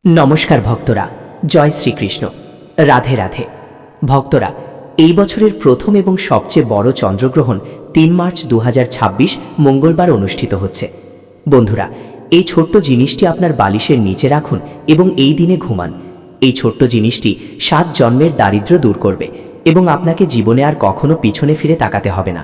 নমস্কার ভক্তরা, জয় শ্রীকৃষ্ণ, রাধে রাধে। ভক্তরা, এই বছরের প্রথম এবং সবচেয়ে বড় চন্দ্রগ্রহণ ৩ মার্চ ২০২৬ মঙ্গলবার অনুষ্ঠিত হচ্ছে। বন্ধুরা, এই ছোট্ট জিনিসটি আপনার বালিশের নিচে রাখুন এবং এই দিনে ঘুমান। এই ছোট্ট জিনিসটি ৭ জন্মের দারিদ্র্য দূর করবে এবং আপনাকে জীবনে আর কখনো পিছনে ফিরে তাকাতে হবে না।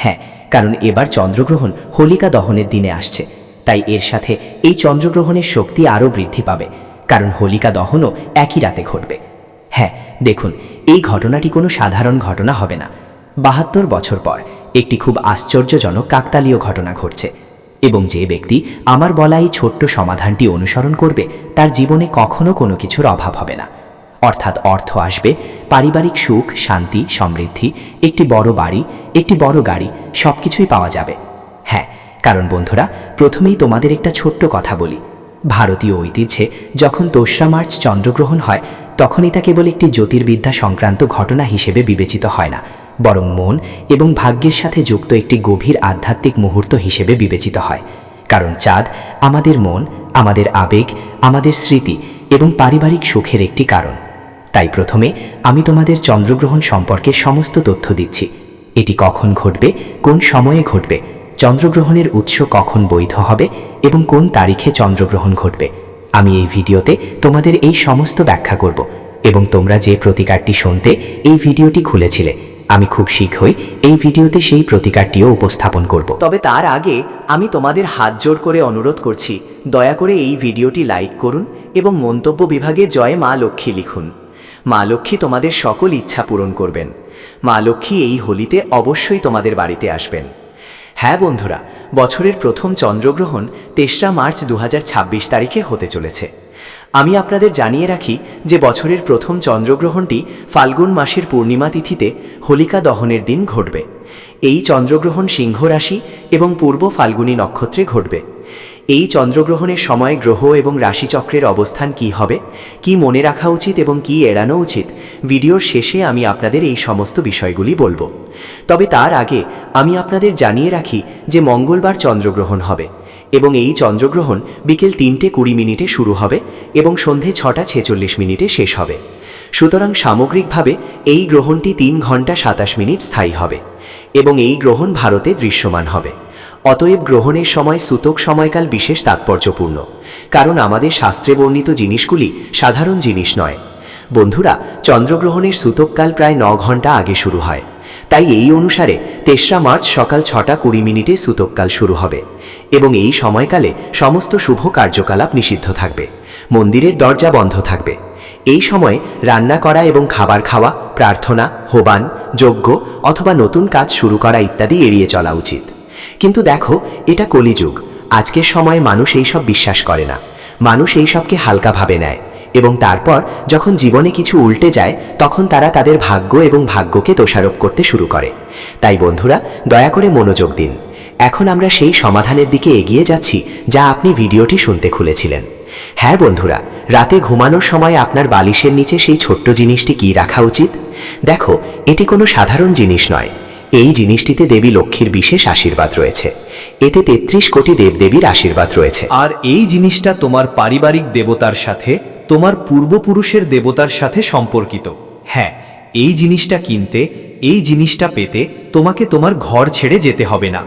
হ্যাঁ, কারণ এবার চন্দ্রগ্রহণ হোলিকা দহনের দিনে আসছে, তাই এর সাথে এই চন্দ্রগ্রহণের শক্তি আরও বৃদ্ধি পাবে, কারণ হোলিকা দহনও একই রাতে ঘটবে। হ্যাঁ, দেখুন, এই ঘটনাটি কোনো সাধারণ ঘটনা হবে না। ৭২ বছর পর একটি খুব আশ্চর্যজনক কাকতালীয় ঘটনা ঘটছে এবং যে ব্যক্তি আমার বলা এই ছোট্ট সমাধানটি অনুসরণ করবে তার জীবনে কখনো কোনো কিছুর অভাব হবে না। অর্থাৎ অর্থ আসবে, পারিবারিক সুখ, শান্তি, সমৃদ্ধি, একটি বড় বাড়ি, একটি বড় গাড়ি, সব কিছুই পাওয়া যাবে। হ্যাঁ, কারণ বন্ধুরা, প্রথমেই তোমাদের একটা ছোট্ট কথা বলি। ভারতীয় ঐতিহ্যে যখন ২রা মার্চ চন্দ্রগ্রহণ হয়, তখনই তা কেবল একটি জ্যোতির্বিদ্যা সংক্রান্ত ঘটনা হিসেবে বিবেচিত হয় না, বরং মন এবং ভাগ্যের সাথে যুক্ত একটি গভীর আধ্যাত্মিক মুহূর্ত হিসেবে বিবেচিত হয়। কারণ চাঁদ আমাদের মন, আমাদের আবেগ, আমাদের স্মৃতি এবং পারিবারিক সুখের একটি কারণ। তাই প্রথমে আমি তোমাদের চন্দ্রগ্রহণ সম্পর্কে সমস্ত তথ্য দিচ্ছি। এটি কখন ঘটবে, কোন সময়ে ঘটবে, চন্দ্রগ্রহণের উৎস কখন বৈধ হবে এবং কোন তারিখে চন্দ্রগ্রহণ ঘটবে। আমি এই ভিডিওতে তোমাদের এই সমস্ত ব্যাখ্যা করব এবং তোমরা যে প্রতিকারটি শুনতে এই ভিডিওটি খুলেছিলে, আমি খুব শীঘ্রই এই ভিডিওতে সেই প্রতিকারটিও উপস্থাপন করব। তবে তার আগে আমি তোমাদের হাত জোড় করে অনুরোধ করছি, দয়া করে এই ভিডিওটি লাইক করুন এবং মন্তব্য বিভাগে জয় মা লক্ষ্মী লিখুন। মা লক্ষ্মী তোমাদের সকল ইচ্ছা পূরণ করবেন। মা লক্ষ্মী এই হোলিতে অবশ্যই তোমাদের বাড়িতে আসবেন। হ্যাঁ বন্ধুরা, বছরের প্রথম চন্দ্রগ্রহণ ৩রা মার্চ ২০২৬ তারিখে হতে চলেছে। আমি আপনাদের জানিয়ে রাখি যে বছরের প্রথম চন্দ্রগ্রহণটি ফাল্গুন মাসের পূর্ণিমা তিথিতে হোলিকা দহনের দিন ঘটবে। এই চন্দ্রগ্রহণ সিংহ রাশি এবং পূর্ব ফাল্গুনী নক্ষত্রে ঘটবে। এই চন্দ্রগ্রহণের সময় গ্রহ এবং রাশিচক্রের অবস্থান কি হবে, কি মনে রাখা উচিত এবং কি এড়ানো উচিত, ভিডিওর শেষে আমি আপনাদের এই সমস্ত বিষয়গুলি বলবো। তবে তার আগে আমি আপনাদের জানিয়ে রাখি যে মঙ্গলবার চন্দ্রগ্রহণ হবে এবং এই চন্দ্রগ্রহণ বিকেল ৩:২০ শুরু হবে এবং সন্ধে ৬:৪৬ শেষ হবে। সুতরাং সামগ্রিকভাবে এই গ্রহণটি ৩ ঘন্টা ২৭ মিনিট স্থায়ী হবে এবং এই গ্রহণ ভারতে দৃশ্যমান হবে। অতএব গ্রহণের সময় সূতক সময়কাল বিশেষ তাৎপর্যপূর্ণ, কারণ আমাদের শাস্ত্রে বর্ণিত জিনিসগুলি সাধারণ জিনিস নয়। বন্ধুরা, চন্দ্রগ্রহণের সূতককাল প্রায় ৯ ঘন্টা আগে শুরু হয়, তাই এই অনুসারে ৩রা মার্চ সকাল ৬:২০ সূতককাল শুরু হবে এবং এই সময়কালে সমস্ত শুভ কার্যকলাপ নিষিদ্ধ থাকবে, মন্দিরের দরজা বন্ধ থাকবে। এই সময় রান্না করা এবং খাবার খাওয়া, প্রার্থনা, হোবান, যজ্ঞ অথবা নতুন কাজ শুরু করা ইত্যাদি এড়িয়ে চলা উচিত। কিন্তু দেখো, এটা কলিযুগ। আজকের সময়ে মানুষ এইসব বিশ্বাস করে না, মানুষ এইসবকে হালকাভাবে নেয় এবং তারপর যখন জীবনে কিছু উল্টে যায় তখন তারা তাদের ভাগ্য এবং ভাগ্যকে দোষারোপ করতে শুরু করে। তাই বন্ধুরা, দয়া করে মনোযোগ দিন। এখন আমরা সেই সমাধানের দিকে এগিয়ে যাচ্ছি যা আপনি ভিডিওটি শুনতে খুলেছিলেন। হ্যাঁ বন্ধুরা, রাতে ঘুমানোর সময় আপনার বালিশের নিচে সেই ছোট্ট জিনিসটি কি রাখা উচিত? দেখো, এটি কোনো সাধারণ জিনিস নয়। এই জিনিসটিতে দেবী লক্ষ্মীর বিশেষ আশীর্বাদ রয়েছে। এতে ৩৩ কোটি দেবদেবীর আশীর্বাদ রয়েছে। আর এই জিনিসটা তোমার পারিবারিক দেবতার সাথে, তোমার পূর্বপুরুষের দেবতার সাথে সম্পর্কিত। হ্যাঁ, এই জিনিসটা কিনতে, এই জিনিসটা পেতে তোমাকে তোমার ঘর ছেড়ে যেতে হবে না।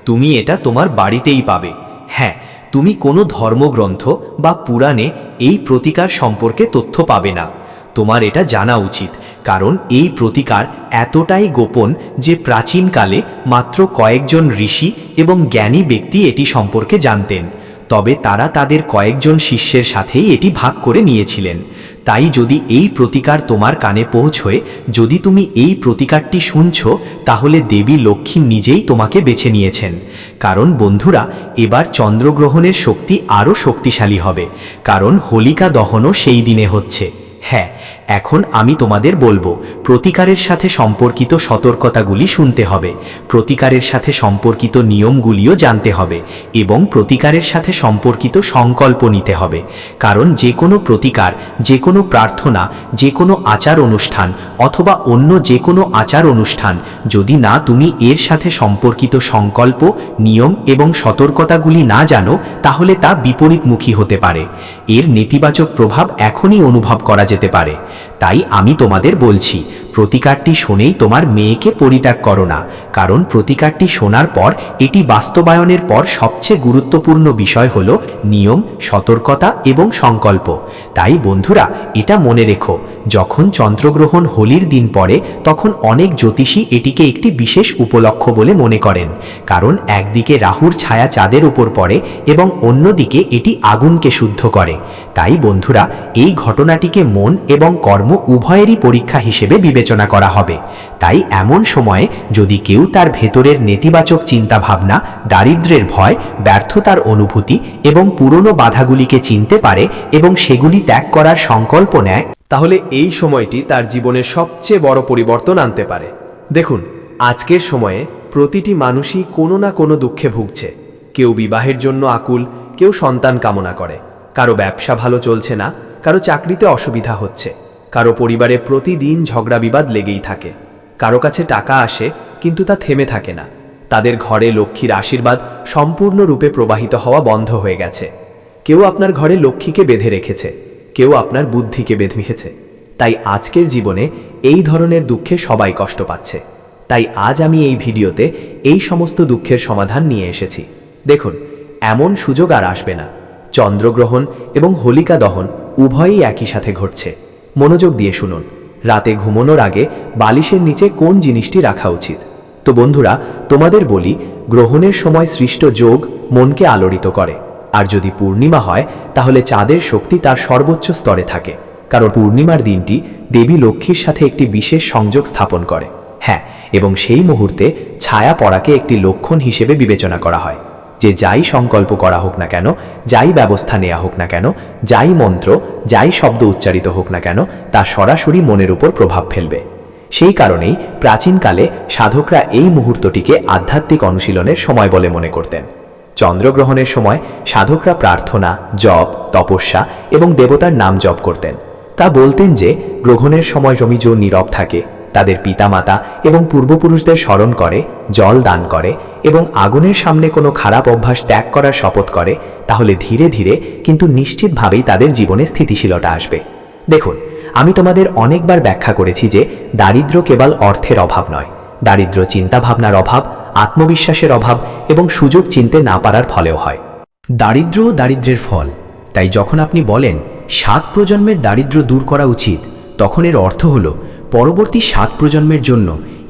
তুমি এটা তোমার বাড়িতেই পাবে। হ্যাঁ, তুমি কোনো ধর্মগ্রন্থ বা পুরাণে এই প্রতিকার সম্পর্কে তথ্য পাবে না। তোমার এটা জানা উচিত, কারণ এই প্রতিকার এতটাই গোপন যে প্রাচীনকালে মাত্র কয়েকজন ঋষি এবং জ্ঞানী ব্যক্তি এটি সম্পর্কে জানতেন। তবে তারা তাদের কয়েকজন শিষ্যের সাথেই এটি ভাগ করে নিয়েছিলেন। তাই যদি এই প্রতিকার তোমার কানে পৌঁছয়, যদি তুমি এই প্রতিকারটি শুনছ, তাহলে দেবী লক্ষ্মী নিজেই তোমাকে বেছে নিয়েছেন। কারণ বন্ধুরা, এবার চন্দ্রগ্রহণের শক্তি আরও শক্তিশালী হবে, কারণ হোলিকা দহনও সেই দিনে হচ্ছে। হ্যাঁ, এখন আমি তোমাদের বলবো প্রতিকারের সাথে সম্পর্কিত সতর্কতাগুলি শুনতে হবে, প্রতিকারের সাথে সম্পর্কিত নিয়মগুলিও জানতে হবে এবং প্রতিকারের সাথে সম্পর্কিত সংকল্প নিতে হবে। কারণ যে কোনো প্রতিকার, যে কোনো প্রার্থনা, যে কোনো আচার অনুষ্ঠান অথবা অন্য যে কোনো আচার অনুষ্ঠান যদি না তুমি এর সাথে সম্পর্কিত সংকল্প, নিয়ম এবং সতর্কতাগুলি না জানো, তাহলে তা বিপরীতমুখী হতে পারে। এর নেতিবাচক প্রভাব এখনই অনুভব করা যেতে পারে। তাই আমি তোমাদের বলছি, প্রতিকারটি শুনেই তোমার মেয়েকে পরিত্যাগ করো না, কারণ প্রতিকারটি শোনার পর এটি বাস্তবায়নের পর সবচেয়ে গুরুত্বপূর্ণ বিষয় হল নিয়ম, সতর্কতা এবং সংকল্প। তাই বন্ধুরা, এটা মনে রেখো, যখন চন্দ্রগ্রহণ হোলির দিন পড়ে তখন অনেক জ্যোতিষী এটিকে একটি বিশেষ উপলক্ষ বলে মনে করেন, কারণ একদিকে রাহুর ছায়া চাঁদের উপর পড়ে এবং অন্যদিকে এটি আগুনকে শুদ্ধ করে। তাই বন্ধুরা, এই ঘটনাটিকে মন এবং কর্ম উভয়েরই পরীক্ষা হিসেবে বিবেচনা করা হবে। তাই এমন সময়ে যদি কেউ তার ভেতরের নেতিবাচক চিন্তাভাবনা, দারিদ্র্যের ভয়, ব্যর্থতার অনুভূতি এবং পুরনো বাধাগুলিকে চিনতে পারে এবং সেগুলি ত্যাগ করার সংকল্প নেয়, তাহলে এই সময়টি তার জীবনের সবচেয়ে বড় পরিবর্তন আনতে পারে। দেখুন, আজকের সময়ে প্রতিটি মানুষই কোনো না কোনো দুঃখে ভুগছে। কেউ বিবাহের জন্য আকুল, কেউ সন্তান কামনা করে, কারো ব্যবসা ভালো চলছে না, কারো চাকরিতে অসুবিধা হচ্ছে, কারো পরিবারে প্রতিদিন ঝগড়া বিবাদ লেগেই থাকে, কারো কাছে টাকা আসে কিন্তু তা থেমে থাকে না, তাদের ঘরে লক্ষ্মীর আশীর্বাদ সম্পূর্ণরূপে প্রবাহিত হওয়া বন্ধ হয়ে গেছে। কেউ আপনার ঘরে লক্ষ্মীকে বেঁধে রেখেছে, কেউ আপনার বুদ্ধিকে বেঁধে রেখেছে। তাই আজকের জীবনে এই ধরনের দুঃখে সবাই কষ্ট পাচ্ছে। তাই আজ আমি এই ভিডিওতে এই সমস্ত দুঃখের সমাধান নিয়ে এসেছি। দেখুন, এমন সুযোগ আর আসবে না। চন্দ্রগ্রহণ এবং হোলিকা দহন উভয়ই একই সাথে ঘটছে। মনোযোগ দিয়ে শুনুন। রাতে ঘুমানোর আগে বালিশের নিচে কোন জিনিসটি রাখা উচিত? তো বন্ধুরা, তোমাদের বলি, গ্রহণের সময় সৃষ্ট যোগ মনকে আলোড়িত করে। আর যদি পূর্ণিমা হয় তাহলে চাঁদের শক্তি তার সর্বোচ্চ স্তরে থাকে, কারণ পূর্ণিমার দিনটি দেবী লক্ষ্মীর সাথে একটি বিশেষ সংযোগ স্থাপন করে। হ্যাঁ, এবং সেই মুহূর্তে ছায়া পড়াকে একটি লক্ষণ হিসেবে বিবেচনা করা হয় যে যাই সংকল্প করা হোক না কেন, যাই ব্যবস্থা নেওয়া হোক না কেন, যাই মন্ত্র, যাই শব্দ উচ্চারিত হোক না কেন, তা সরাসরি মনের উপর প্রভাব ফেলবে। সেই কারণেই প্রাচীনকালে সাধকরা এই মুহূর্তটিকে আধ্যাত্মিক অনুশীলনের সময় বলে মনে করতেন। চন্দ্রগ্রহণের সময় সাধকরা প্রার্থনা, জপ, তপস্যা এবং দেবতার নাম জপ করতেন। তা বলতেন যে গ্রহণের সময় জমিজো নীরব থাকে, তাদের পিতামাতা এবং পূর্বপুরুষদের স্মরণ করে, জল দান করে এবং আগুনের সামনে কোনো খারাপ অভ্যাস ত্যাগ করার শপথ করে, তাহলে ধীরে ধীরে কিন্তু নিশ্চিতভাবেই তাদের জীবনে স্থিতিশীলতা আসবে। দেখুন, আমি তোমাদের অনেকবার ব্যাখ্যা করেছি যে দারিদ্র্য কেবল অর্থের অভাব নয়, দারিদ্র্য চিন্তাভাবনার অভাব, আত্মবিশ্বাসের অভাব এবং সুযোগ চিনতে না পারার ফলেও হয়। দারিদ্র্য ও দারিদ্র্যের ফল। তাই যখন আপনি বলেন 7 প্রজন্মের দারিদ্র্য দূর করা উচিত, তখন এর অর্থ হল পরবর্তী 7 প্রজন্মের জন্য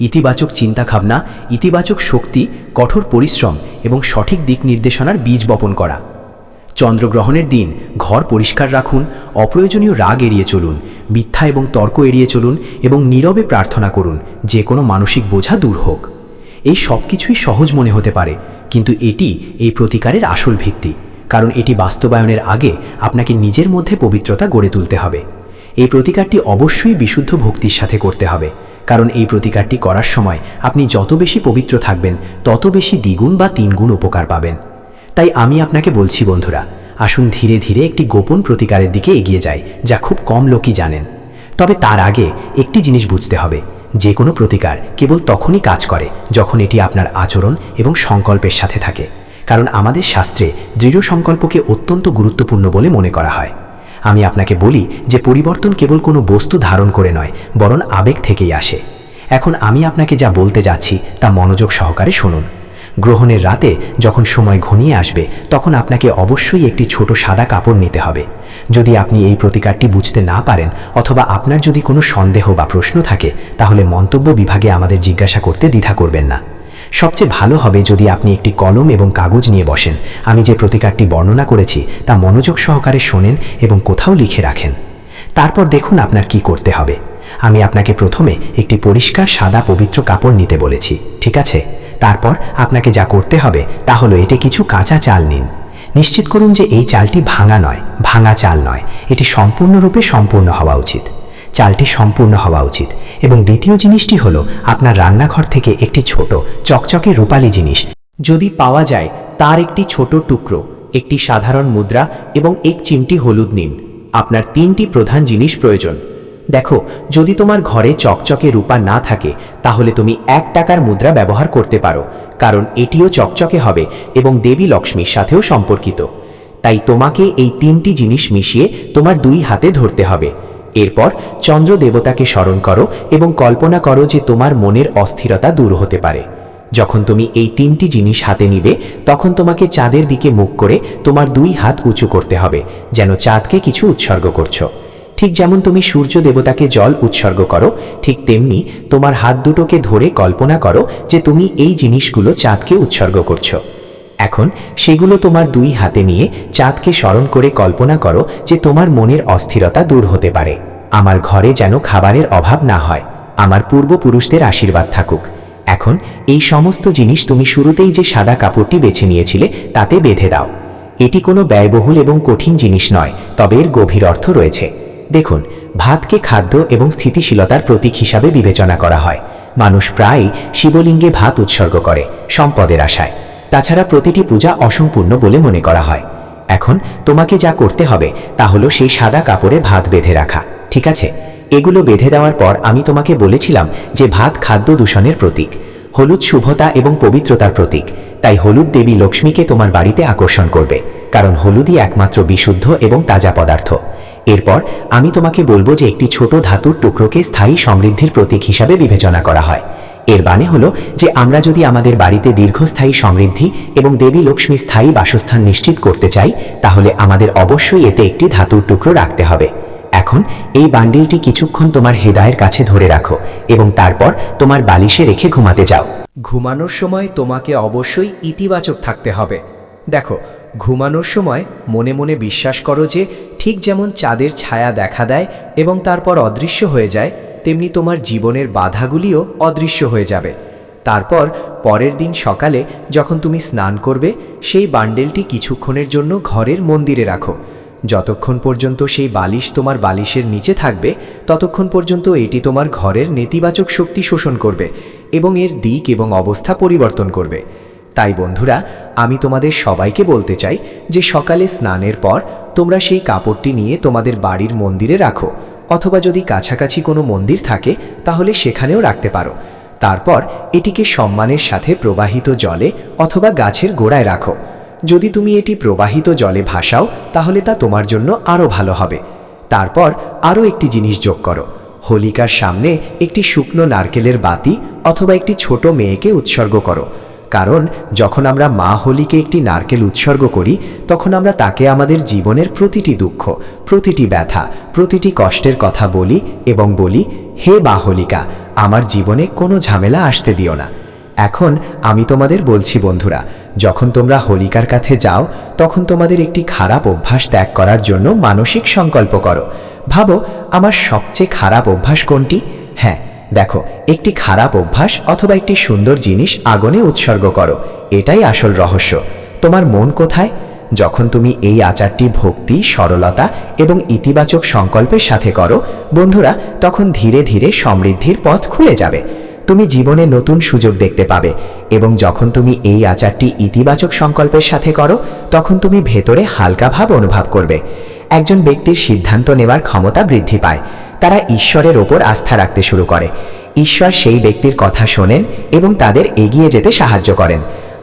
ইতিবাচক চিন্তাভাবনা, ইতিবাচক শক্তি, কঠোর পরিশ্রম এবং সঠিক দিক নির্দেশনার বীজ বপন করা। চন্দ্রগ্রহণের দিন ঘর পরিষ্কার রাখুন, অপ্রয়োজনীয় রাগ এড়িয়ে চলুন, মিথ্যা এবং তর্ক এড়িয়ে চলুন এবং নীরবে প্রার্থনা করুন যে কোনো মানসিক বোঝা দূর হোক। এই সব কিছুই সহজ মনে হতে পারে, কিন্তু এটি এই প্রতিকারের আসল ভিত্তি, কারণ এটি বাস্তবায়নের আগে আপনাকে নিজের মধ্যে পবিত্রতা গড়ে তুলতে হবে। এই প্রতিকারটি অবশ্যই বিশুদ্ধ ভক্তির সাথে করতে হবে, কারণ এই প্রতিকারটি করার সময় আপনি যত বেশি পবিত্র থাকবেন তত বেশি দ্বিগুণ বা 3 গুণ উপকার পাবেন। তাই আমি আপনাকে বলছি বন্ধুরা, আসুন ধীরে ধীরে একটি গোপন প্রতিকারের দিকে এগিয়ে যাই, যা খুব কম লোকই জানেন। তবে তার আগে একটি জিনিস বুঝতে হবে, যে কোনো প্রতিকার কেবল তখনই কাজ করে যখন এটি আপনার আচরণ এবং সংকল্পের সাথে থাকে, কারণ আমাদের শাস্ত্রে দৃঢ় সংকল্পকে অত্যন্ত গুরুত্বপূর্ণ বলে মনে করা হয়। আমি আপনাকে বলি যে পরিবর্তন কেবল কোনো বস্তু ধারণ করে নয়, বরং আবেগ থেকেই আসে। এখন আমি আপনাকে যা বলতে যাচ্ছি তা মনোযোগ সহকারে শুনুন। গ্রহণের রাতে যখন সময় ঘনিয়ে আসবে, তখন আপনাকে অবশ্যই একটি ছোট সাদা কাপড় নিতে হবে। যদি আপনি এই প্রতিকারটি বুঝতে না পারেন অথবা আপনার যদি কোনো সন্দেহ বা প্রশ্ন থাকে, তাহলে মন্তব্য বিভাগে আমাদের জিজ্ঞাসা করতে দ্বিধা করবেন না। সবচেয়ে ভালো হবে যদি আপনি একটি কলম এবং কাগজ নিয়ে বসেন, আমি যে প্রতিকারটি বর্ণনা করেছি তা মনোযোগ সহকারে শোনেন এবং কোথাও লিখে রাখেন। তারপর দেখুন আপনার কি করতে হবে। আমি আপনাকে প্রথমে একটি পরিষ্কার সাদা পবিত্র কাপড় নিতে বলেছি, ঠিক আছে? তারপর আপনাকে যা করতে হবে তা হলো এতে কিছু কাঁচা চাল নিন। নিশ্চিত করুন যে এই চালটি ভাঙা নয়, ভাঙা চাল নয়, এটি সম্পূর্ণরূপে সম্পূর্ণ হওয়া উচিত। চালটি সম্পূর্ণ হওয়া উচিত। এবং দ্বিতীয় জিনিসটি হলো আপনার রান্নাঘর থেকে একটি ছোট চকচকে রূপালী জিনিস যদি পাওয়া যায় তার একটি ছোট টুকরো, একটি সাধারণ মুদ্রা এবং এক চিমটি হলুদ নিন। আপনার 3টি প্রধান জিনিস প্রয়োজন। দেখো, যদি তোমার ঘরে চকচকে রূপা না থাকে তাহলে তুমি 1 টাকার মুদ্রা ব্যবহার করতে পারো, কারণ এটিও চকচকে হবে এবং দেবী লক্ষ্মীর সাথেও সম্পর্কিত। তাই তোমাকে এই 3টি জিনিস মিশিয়ে তোমার 2 হাতে ধরতে হবে। এরপর চন্দ্র দেবতাকে স্মরণ করো এবং কল্পনা করো যে তোমার মনের অস্থিরতা দূর হতে পারে। যখন তুমি এই 3টি জিনিস হাতে নিবে তখন তোমাকে চাঁদের দিকে মুখ করে তোমার 2 হাত উঁচু করতে হবে, যেন চাঁদকে কিছু উৎসর্গ করছো। ঠিক যেমন তুমি সূর্য দেবতাকে জল উৎসর্গ করো, ঠিক তেমনি তোমার হাত দুটোকে ধরে কল্পনা করো যে তুমি এই জিনিসগুলো চাঁদকে উৎসর্গ করছো। এখন সেগুলো তোমার 2 হাতে নিয়ে চাঁদকে স্মরণ করে কল্পনা করো যে তোমার মনের অস্থিরতা দূর হতে পারে। আমার ঘরে যেন খাবারের অভাব না হয়, আমার পূর্বপুরুষদের আশীর্বাদ থাকুক। এখন এই সমস্ত জিনিস তুমি শুরুতেই যে সাদা কাপড়টি বেছে নিয়েছিলে তাতে বেঁধে দাও। এটি কোনো ব্যয়বহুল এবং কঠিন জিনিস নয়, তবে এর গভীর অর্থ রয়েছে। দেখুন, ভাতকে খাদ্য এবং স্থিতিশীলতার প্রতীক হিসাবে বিবেচনা করা হয়। মানুষ প্রায়ই শিবলিঙ্গে ভাত উৎসর্গ করে সম্পদের আশায়। তাছাড়া প্রতিটি পূজা অসম্পূর্ণ বলে মনে করা হয়। এখন তোমাকে যা করতে হবে তা হলো সেই সাদা কাপড়ে ভাত বেঁধে রাখা, ঠিক আছে? এগুলো বেঁধে দেওয়ার পর আমি তোমাকে বলেছিলাম যে ভাত খাদ্য দূষণের প্রতীক, হলুদ শুভতা এবং পবিত্রতার প্রতীক। তাই হলুদ দেবী লক্ষ্মীকে তোমার বাড়িতে আকর্ষণ করবে, কারণ হলুদই একমাত্র বিশুদ্ধ এবং তাজা পদার্থ। এরপর আমি তোমাকে বলবো যে একটি ছোট ধাতুর টুকরোকে স্থায়ী সমৃদ্ধির প্রতীক হিসাবে বিবেচনা করা হয়। এর মানে হলো যে আমরা যদি আমাদের বাড়িতে দীর্ঘস্থায়ী সমৃদ্ধি এবং দেবী লক্ষ্মী স্থায়ী বাসস্থান নিশ্চিত করতে চাই তাহলে আমাদের অবশ্যই এতে একটি ধাতুর টুকরো রাখতে হবে। এখন এই বান্ডিলটি কিছুক্ষণ তোমার হৃদয়ের কাছে ধরে রাখো এবং তারপর তোমার বালিশে রেখে ঘুমাতে যাও। ঘুমানোর সময় তোমাকে অবশ্যই ইতিবাচক থাকতে হবে। দেখো, ঘুমানোর সময় মনে মনে বিশ্বাস করো যে ঠিক যেমন চাঁদের ছায়া দেখা দেয় এবং তারপর অদৃশ্য হয়ে যায়, তেমনি তোমার জীবনের বাধাগুলিও অদৃশ্য হয়ে যাবে। তারপর পরের দিন সকালে যখন তুমি স্নান করবে সেই বান্ডেলটি কিছুক্ষণের জন্য ঘরের মন্দিরে রাখো। যতক্ষণ পর্যন্ত সেই বালিশ তোমার বালিশের নিচে থাকবে ততক্ষণ পর্যন্ত এটি তোমার ঘরের নেতিবাচক শক্তি শোষণ করবে এবং এর দিক এবং অবস্থা পরিবর্তন করবে। তাই বন্ধুরা, আমি তোমাদের সবাইকে বলতে চাই যে সকালে স্নানের পর তোমরা সেই কাপড়টি নিয়ে তোমাদের বাড়ির মন্দিরে রাখো, অথবা যদি কাছাকাছি কোনো মন্দির থাকে তাহলে সেখানেও রাখতে পারো। তারপর এটিকে সম্মানের সাথে প্রবাহিত জলে অথবা গাছের গোড়ায় রাখো। যদি তুমি এটি প্রবাহিত জলে ভাসাও তাহলে তা তোমার জন্য আরও ভালো হবে। তারপর আরও একটি জিনিস যোগ করো, হোলিকার সামনে একটি শুকনো নারকেলের বাতি অথবা একটি ছোট মেয়েকে উৎসর্গ করো। কারণ যখন আমরা মা হোলিকে একটি নারকেল উৎসর্গ করি তখন আমরা তাকে আমাদের জীবনের প্রতিটি দুঃখ, প্রতিটি ব্যথা, প্রতিটি কষ্টের কথা বলি এবং বলি, হে মা হোলিকা, আমার জীবনে কোনো ঝামেলা আসতে দিও না। এখন আমি তোমাদের বলছি বন্ধুরা, যখন তোমরা হোলিকার কাছে যাও তখন তোমাদের একটি খারাপ অভ্যাস ত্যাগ করার জন্য মানসিক সংকল্প করো। ভাবো, আমার সবচেয়ে খারাপ অভ্যাস কোনটি? হ্যাঁ, দেখো, একটি খারাপ অভ্যাস অথবা একটি সুন্দর জিনিস আগুনে উৎসর্গ করো। এটাই আসল রহস্য। তোমার মন কোথায়? যখন তুমি এই আচারটি ভক্তি, সরলতা এবং ইতিবাচক সংকল্পের সাথে করো বন্ধুরা, তখন ধীরে ধীরে সমৃদ্ধির পথ খুলে যাবে। তুমি জীবনে নতুন সুযোগ দেখতে পাবে এবং যখন তুমি এই আচারটি ইতিবাচক সংকল্পের সাথে করো তখন তুমি ভেতরে হালকা ভাব অনুভব করবে। একজন ব্যক্তির সিদ্ধান্ত নেওয়ার ক্ষমতা বৃদ্ধি পায়। তারা ঈশ্বরের ওপর আস্থা রাখতে শুরু করে। ঈশ্বর সেই ব্যক্তির কথা শোনেন এবং তাদের এগিয়ে যেতে সাহায্য করেন।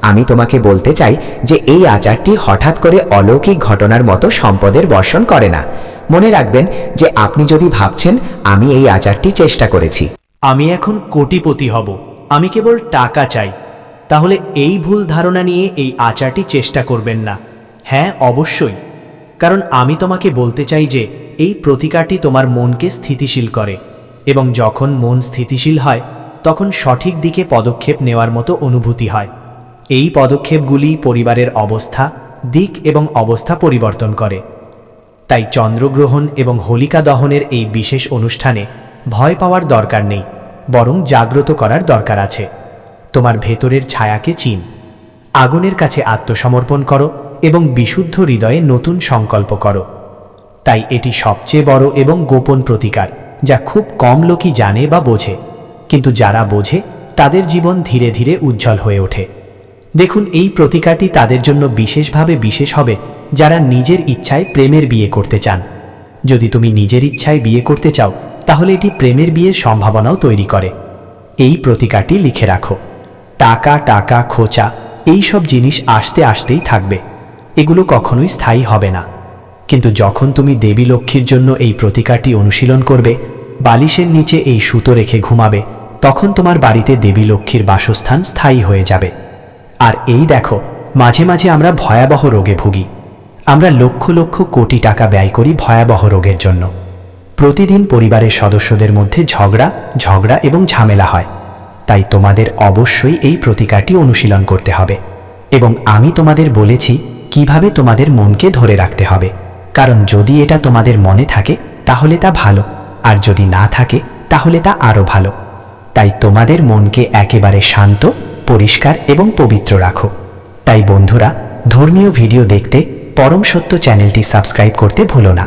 আমি তোমাকে বলতে চাই যে এই আচারটি হঠাৎ করে অলৌকিক ঘটনার মতো সম্পদের বর্ষণ করে না। মনে রাখবেন যে আপনি যদি ভাবছেন আমি এই আচারটি চেষ্টা করেছি, আমি এখন কোটিপতি হব, আমি কেবল টাকা চাই, তাহলে এই ভুল ধারণা নিয়ে এই আচারটি চেষ্টা করবেন না। হ্যাঁ, অবশ্যই, কারণ আমি তোমাকে বলতে চাই যে এই প্রতিকারটি তোমার মনকে স্থিতিশীল করে এবং যখন মন স্থিতিশীল হয় তখন সঠিক দিকে পদক্ষেপ নেওয়ার মতো অনুভূতি হয়। এই পদক্ষেপগুলি পরিবারের অবস্থা, দিক এবং অবস্থা পরিবর্তন করে। তাই চন্দ্রগ্রহণ এবং হোলিকা দহনের এই বিশেষ অনুষ্ঠানে ভয় পাওয়ার দরকার নেই, বরং জাগ্রত করার দরকার আছে। তোমার ভেতরের ছায়াকে চিন, আগুনের কাছে আত্মসমর্পণ করো এবং বিশুদ্ধ হৃদয়ে নতুন সংকল্প করো। তাই এটি সবচেয়ে বড় এবং গোপন প্রতিকার, যা খুব কম লোকই জানে বা বোঝে, কিন্তু যারা বোঝে তাদের জীবন ধীরে ধীরে উজ্জ্বল হয়ে ওঠে। দেখুন, এই প্রতিকারটি তাদের জন্য বিশেষভাবে বিশেষ হবে যারা নিজের ইচ্ছায় প্রেমের বিয়ে করতে চান। যদি তুমি নিজের ইচ্ছায় বিয়ে করতে চাও, তাহলে এটি প্রেমের বিয়ের সম্ভাবনাও তৈরি করে। এই প্রতিকারটি লিখে রাখো। টাকা, টাকা, খোঁচা, এই সব জিনিস আসতে আসতেই থাকবে, এগুলো কখনোই স্থায়ী হবে না। কিন্তু যখন তুমি দেবী লক্ষ্মীর জন্য এই প্রতিকারটি অনুশীলন করবে, বালিশের নিচে এই সুতো রেখে ঘুমাবে, তখন তোমার বাড়িতে দেবী লক্ষ্মীর বাসস্থান স্থায়ী হয়ে যাবে। আর এই দেখো, মাঝে মাঝে আমরা ভয়াবহ রোগে ভুগি। আমরা লক্ষ লক্ষ কোটি টাকা ব্যয় করি ভয়াবহ রোগের জন্য। প্রতিদিন পরিবারের সদস্যদের মধ্যে ঝগড়া এবং ঝামেলা হয়। তাই তোমাদের অবশ্যই এই প্রতিকারটি অনুশীলন করতে হবে। এবং আমি তোমাদের বলেছি কিভাবে তোমাদের মনকে ধরে রাখতে হবে, কারণ যদি এটা তোমাদের মনে থাকে তাহলে তা ভালো, আর যদি না থাকে তাহলে তা আরও ভালো। তাই তোমাদের মনকে একেবারে শান্ত, পরিষ্কার এবং পবিত্র রাখো। তাই বন্ধুরা, ধর্মীয় ভিডিও দেখতে পরম সত্য চ্যানেলটি সাবস্ক্রাইব করতে ভুলো না।